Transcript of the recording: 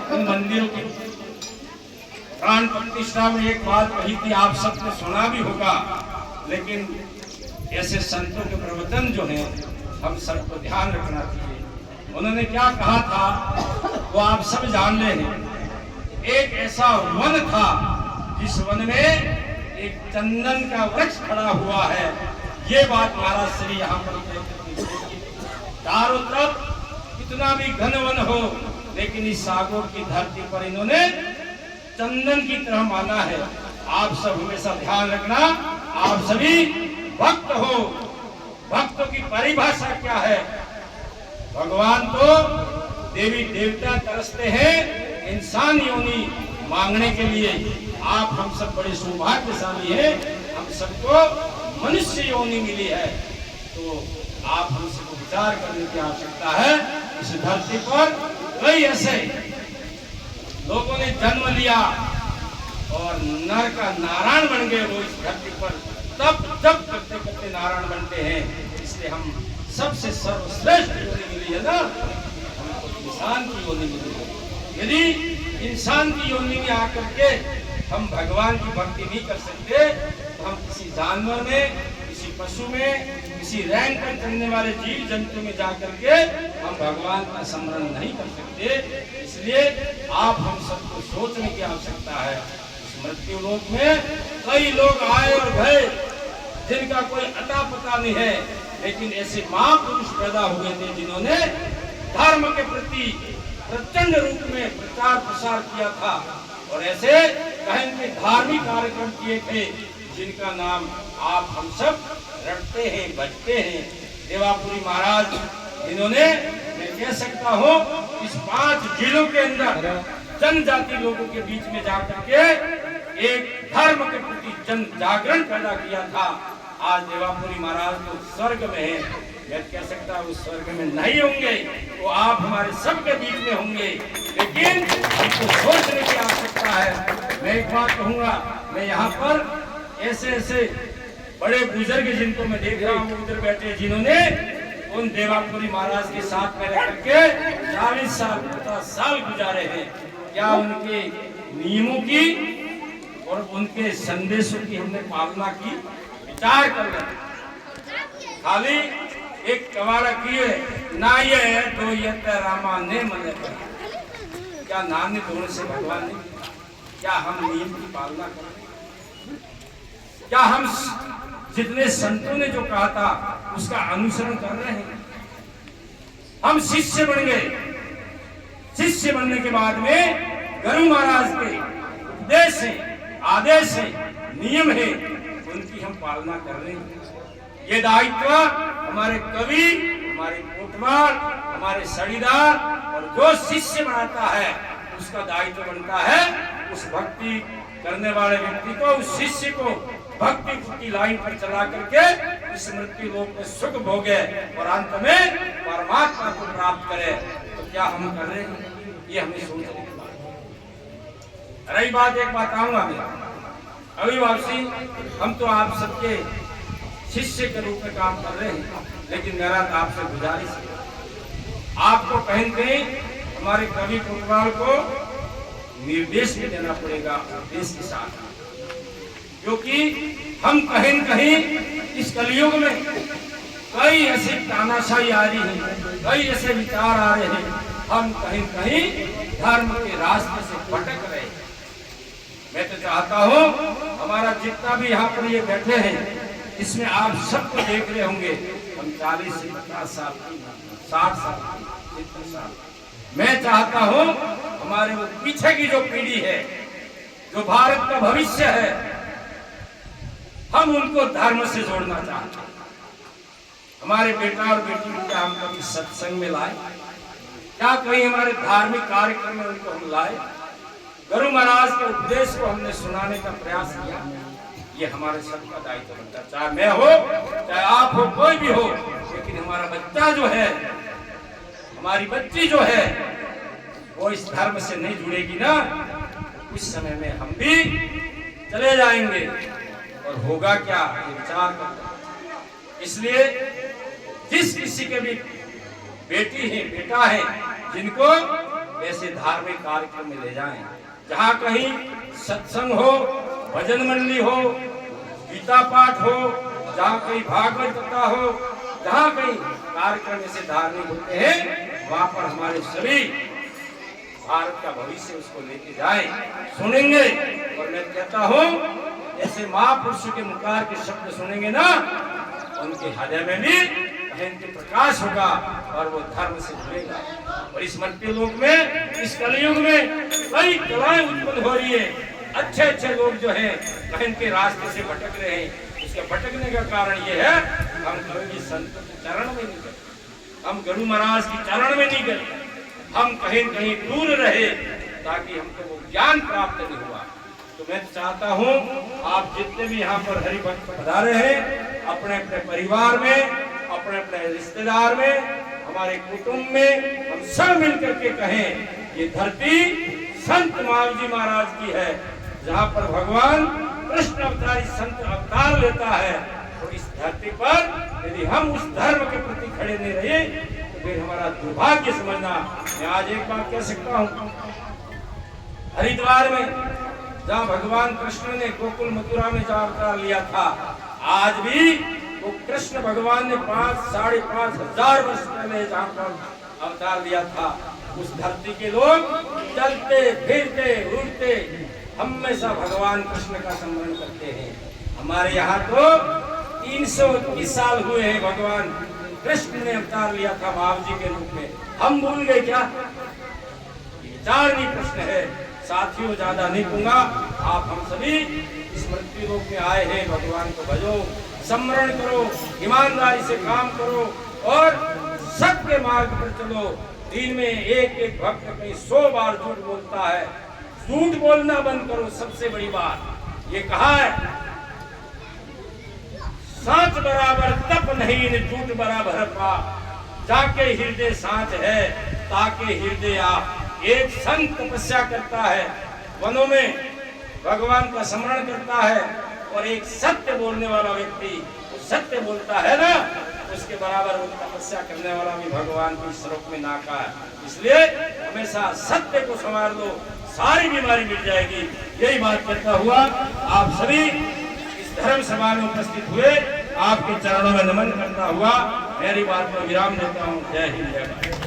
उन मंदिरों की प्राण प्रतिष्ठा में एक बात कही थी, आप सबने सुना भी होगा, लेकिन ऐसे संतों के प्रवचन जो हैं हम सबको ध्यान रखना चाहिए। उन्होंने क्या कहा था वो आप सब जान ले हैं। एक ऐसा वन था जिस वन में एक चंदन का वृक्ष खड़ा हुआ है। ये बात महाराज श्री यहाँ पर चारों तरफ कितना भी घन वन हो, लेकिन इस सागौर की धरती पर इन्होंने चंदन की तरह माना है। आप सब हमेशा ध्यान रखना, आप सभी भक्त हो। भक्तों की परिभाषा क्या है? भगवान तो देवी देवता तरसते हैं इंसान योनि मांगने के लिए। आप हम सब बड़े सौभाग्यशाली हैं, हम सबको मनुष्य योनि मिली है। तो आप हम सबको विचार करने की आवश्यकता है। इस धरती पर कई ऐसे लोगों ने जन्म लिया और नर का नारायण बन गए। वो इस धरती पर तब जब करते करते नारायण बनते हैं। इसलिए हम सबसे सर्वश्रेष्ठ योनि मिली है ना, हमको इंसान की योनि मिली है। यदि इंसान की योनि में आकर के हम भगवान की भक्ति नहीं कर सकते, तो हम किसी जानवर में, किसी पशु में, किसी रैंक पर चलने वाले जीव जंतु में जाकर के हम भगवान का स्मरण नहीं कर सकते। इसलिए आप हम सबको सोचने की आवश्यकता है। मृत्यु लोक में कई लोग आए और गए जिनका कोई अता पता नहीं है, लेकिन ऐसे महापुरुष पैदा हुए थे जिन्होंने धर्म के प्रति प्रचंड रूप में प्रचार प्रसार किया था और ऐसे कहीं के धार्मिक कार्यक्रम किए थे जिनका नाम आप हम सब रटते हैं, बजते हैं। देवापुरी महाराज जिन्होंने, मैं कह सकता हूँ, इस 5 जिलों के अंदर जनजाति लोगों के बीच में जाकर के एक धर्म के प्रति जन जागरण पैदा किया था। आज देवापुरी महाराज तो स्वर्ग में है, मैं कह सकता हूँ स्वर्ग में नहीं होंगे, वो आप हमारे सबके बीच में होंगे, लेकिन हमको सोचने की आवश्यकता है। मैं एक बात कहूँगा, मैं यहाँ पर ऐसे ऐसे बड़े बुजुर्ग जिनको मैं देख रहा हूँ उधर बैठे, जिन्होंने उन देवापुरी महाराज के साथ में रह करके 40 साल 50 साल गुजारे हैं। क्या उनके नियमों की और उनके संदेशों की हमने पालना की? विचार कर ले। खाली एक कवारा किए ना ये तो ये रामा ने मन, क्या नानी धोने से भगवान ने? क्या हम नियम की पालना करें? क्या हम जितने संतों ने जो कहा था उसका अनुसरण कर रहे हैं? हम शिष्य बन गए। शिष्य बनने के बाद में गुरु महाराज के उपदेश है, आदेश है, नियम है, उनकी हम पालना कर रहे हैं। ये दायित्व हमारे कवि, हमारे कोटवाल, हमारे सड़ीदार और जो शिष्य बनाता है उसका दायित्व बनता है उस भक्ति करने वाले व्यक्ति को, उस शिष्य को भक्ति की लाइन पर चला करके इस मृत्यु लोक में सुख भोगे और अंत में परमात्मा को प्राप्त करे। तो क्या हम कर रहे हैं? ये हमें सोचने की बात है। रही बात, एक बात आऊंगा मैं, अभिवासी हम तो आप सबके शिष्य के रूप में काम कर रहे हैं, लेकिन मेरा तो आपसे गुजारिश है, आपको कहीं कहीं हमारे कवि कोटवाल को निर्देश भी देना पड़ेगा उपदेश के साथ, क्योंकि हम कहीं कहीं इस कलयुग में कई ऐसी तानाशाही आ रही है, कई ऐसे विचार आ रहे हैं, हम कहीं कहीं धर्म के रास्ते से भटक रहे हैं। मैं तो चाहता हूँ हमारा जितना भी यहाँ पर ये बैठे हैं इसमें आप सबको देख रहे होंगे, हम 40 से 50 साल 60 साल 70 साल, मैं चाहता हूँ हमारे वो पीछे की जो पीढ़ी है, जो भारत का भविष्य है, हम उनको धर्म से जोड़ना चाहते हैं। हमारे बेटा और बेटी को क्या हम कभी सत्संग में लाए? क्या कहीं हमारे धार्मिक कार्यक्रम में उनको हम लाए? गुरु महाराज के उपदेश को हमने सुनाने का प्रयास किया? ये हमारे सबका दायित्व बनता है, चाहे मैं हो, चाहे आप हो, कोई भी हो, लेकिन हमारा बच्चा जो है, हमारी बच्ची जो है, वो इस धर्म से नहीं जुड़ेगी ना, उस समय में हम भी चले जाएंगे और होगा क्या, ये विचार करते। इसलिए जिस किसी के भी बेटी है, बेटा है, जिनको ऐसे धार्मिक कार्यक्रम में ले जाएं, जहाँ कहीं सत्संग हो, भजन मंडली हो, गीता पाठ हो, जहाँ कहीं भागवत कथा हो, जहाँ कहीं कार्यक्रम ऐसे धार्मिक होते हैं, वहाँ पर हमारे सभी भारत का भविष्य उसको लेके जाए, सुनेंगे। और मैं कहता हूँ ऐसे महापुरुषों के मुखार के शब्द सुनेंगे ना, उनके हृदय में भी अहंति प्रकाश होगा और वो धर्म से जुड़ेगा। और इस मर्त्य लोक में, इस कलयुग में कई कलाएं उत्पन्न हो रही है। अच्छे अच्छे लोग जो हैं कहन के रास्ते से भटक रहे हैं। इसके भटकने का कारण ये है, हम कभी संत के चरण में नहीं गए, हम गुरु महाराज के चरण में नहीं गए, हम कहीं कहीं दूर रहे ताकि हमको वो ज्ञान प्राप्त नहीं हुआ। तो मैं चाहता हूँ आप जितने भी यहाँ पर हरिभक्त पधारे हैं, अपने अपने परिवार में, अपने अपने रिश्तेदार में, हमारे कुटुंब में, हम सब मिलकर के कहें ये धरती संत मावजी महाराज की है, जहाँ पर भगवान कृष्ण अवतारी संत अवतार लेता है। और इस धरती पर यदि हम उस धर्म के प्रति खड़े नहीं रहे तो फिर हमारा दुर्भाग्य समझना। मैं आज एक बात कह सकता हूँ, हरिद्वार में जहाँ भगवान कृष्ण ने गोकुल मथुरा में जहाँ अवतार लिया था, आज भी वो कृष्ण भगवान ने 5,500 वर्ष पहले जहाँ पर अवतार लिया था, उस धरती के लोग चलते फिरते उड़ते हमेशा भगवान कृष्ण का स्मरण करते हैं। हमारे यहाँ तो 321 साल हुए हैं भगवान कृष्ण ने अवतार लिया था महावजी के रूप में, हम भूल गए क्या? विचारणीय प्रश्न है। साथियों ज्यादा नहीं कहूंगा, आप हम सभी इस मृत्यु लोक में आए हैं, भगवान को भजो, स्मरण करो, ईमानदारी से काम करो और सत्य मार्ग पर चलो। दिन में एक एक भक्त कहीं 100 बार झूठ बोलता है, झूठ बोलना बंद करो। सबसे बड़ी बात ये कहा है, साच बराबर तप नहीं, झूठ बराबर पाप। जाके हृदय साच है, ताके हृदय आप। एक संत तपस्या करता है, वनों में भगवान का स्मरण करता है, और एक सत्य बोलने वाला व्यक्ति सत्य बोलता है ना, उसके बराबर वो तपस्या करने वाला भी भगवान की स्वरूप में नाका है। इसलिए हमेशा सत्य को संवार लो, सारी बीमारी मिट जाएगी। यही बात करता हुआ आप सभी इस धर्म सभा में उपस्थित हुए, आपके चरणों में नमन करता हुआ मेरी बात को विराम देता हूँ। जय हिंद, जय भारत।